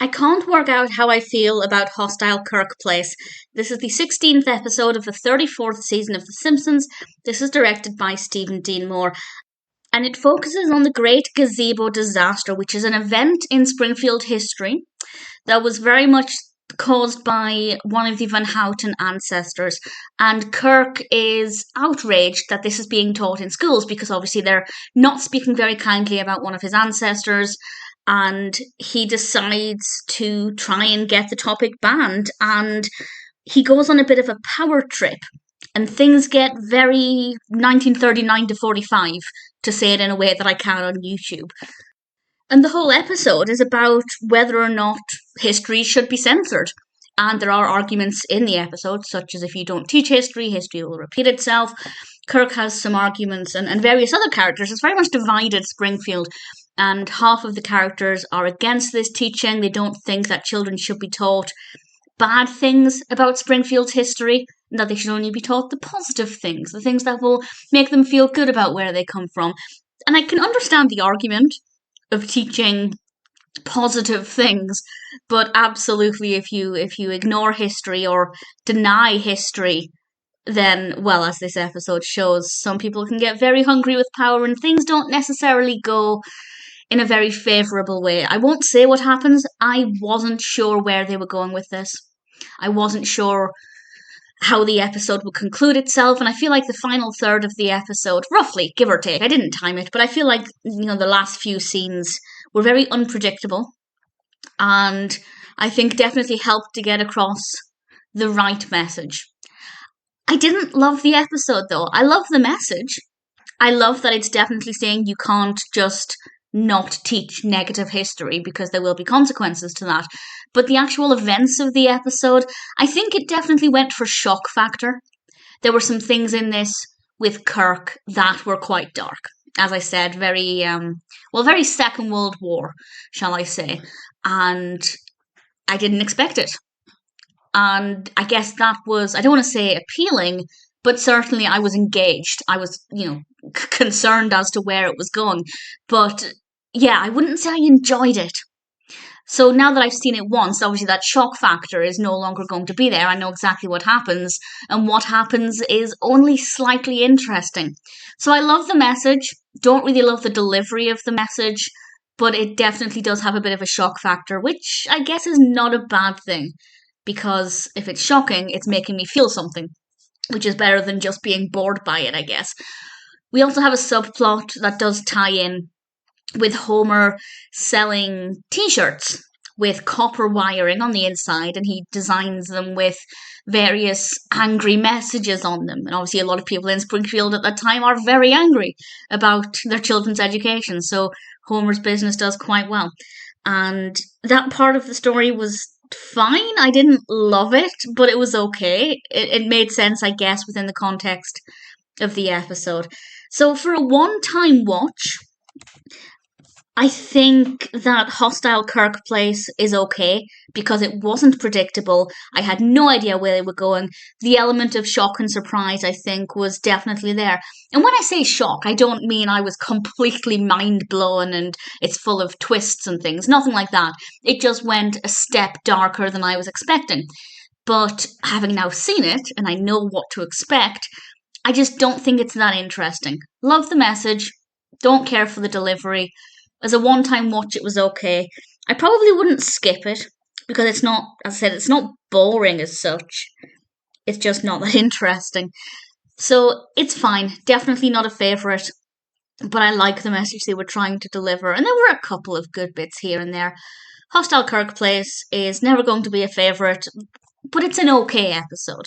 I can't work out how I feel about hostile Kirk Place. This is the 16th episode of the 34th season of The Simpsons. This is directed by Stephen Dean Moore, and it focuses on the Great Gazebo Disaster, which is an event in Springfield history that was very much caused by one of the Van Houten ancestors. And Kirk is outraged that this is being taught in schools because obviously they're not speaking very kindly about one of his ancestors. And he decides to try and get the topic banned. And he goes on a bit of a power trip. And things get very 1939 to 45, to say it in a way that I can on YouTube. And the whole episode is about whether or not history should be censored. And there are arguments in the episode, such as if you don't teach history, history will repeat itself. Kirk has some arguments, and various other characters. It's very much divided Springfield. And half of the characters are against this teaching. They don't think that children should be taught bad things about Springfield's history, and that they should only be taught the positive things, the things that will make them feel good about where they come from. And I can understand the argument of teaching positive things, but absolutely if you ignore history or deny history, then, well, as this episode shows, some people can get very hungry with power and things don't necessarily go in a very favourable way. I won't say what happens. I wasn't sure where they were going with this. I wasn't sure how the episode would conclude itself, and I feel like the final third of the episode, roughly, give or take, I didn't time it, but I feel like, the last few scenes were very unpredictable, and I think definitely helped to get across the right message. I didn't love the episode, though. I love the message. I love that it's definitely saying you can't just not teach negative history because there will be consequences to that. But the actual events of the episode, I think it definitely went for shock factor. There were some things in this with Kirk that were quite dark. As I said, very Second World War, shall I say. And I didn't expect it. And I guess that was, I don't want to say appealing, but certainly I was engaged. I was, concerned as to where it was going. But yeah, I wouldn't say I enjoyed it. So now that I've seen it once, obviously that shock factor is no longer going to be there. I know exactly what happens, and what happens is only slightly interesting. So I love the message, don't really love the delivery of the message, but it definitely does have a bit of a shock factor, which I guess is not a bad thing, because if it's shocking, it's making me feel something, which is better than just being bored by it, I guess. We also have a subplot that does tie in with Homer selling t-shirts with copper wiring on the inside, and he designs them with various angry messages on them. And obviously a lot of people in Springfield at that time are very angry about their children's education, so Homer's business does quite well. And that part of the story was fine. I didn't love it, but it was okay. It made sense, I guess, within the context of the episode. So for a one-time watch, I think that Hostile Kirk Place is okay because it wasn't predictable. I had no idea where they were going. The element of shock and surprise, I think, was definitely there. And when I say shock, I don't mean I was completely mind-blown and it's full of twists and things. Nothing like that. It just went a step darker than I was expecting. But having now seen it, and I know what to expect, I just don't think it's that interesting. Love the message. Don't care for the delivery. As a one-time watch, it was okay. I probably wouldn't skip it because it's not, as I said, it's not boring as such. It's just not that interesting. So it's fine. Definitely not a favourite, but I like the message they were trying to deliver. And there were a couple of good bits here and there. Hostile Kirk Place is never going to be a favourite, but it's an okay episode.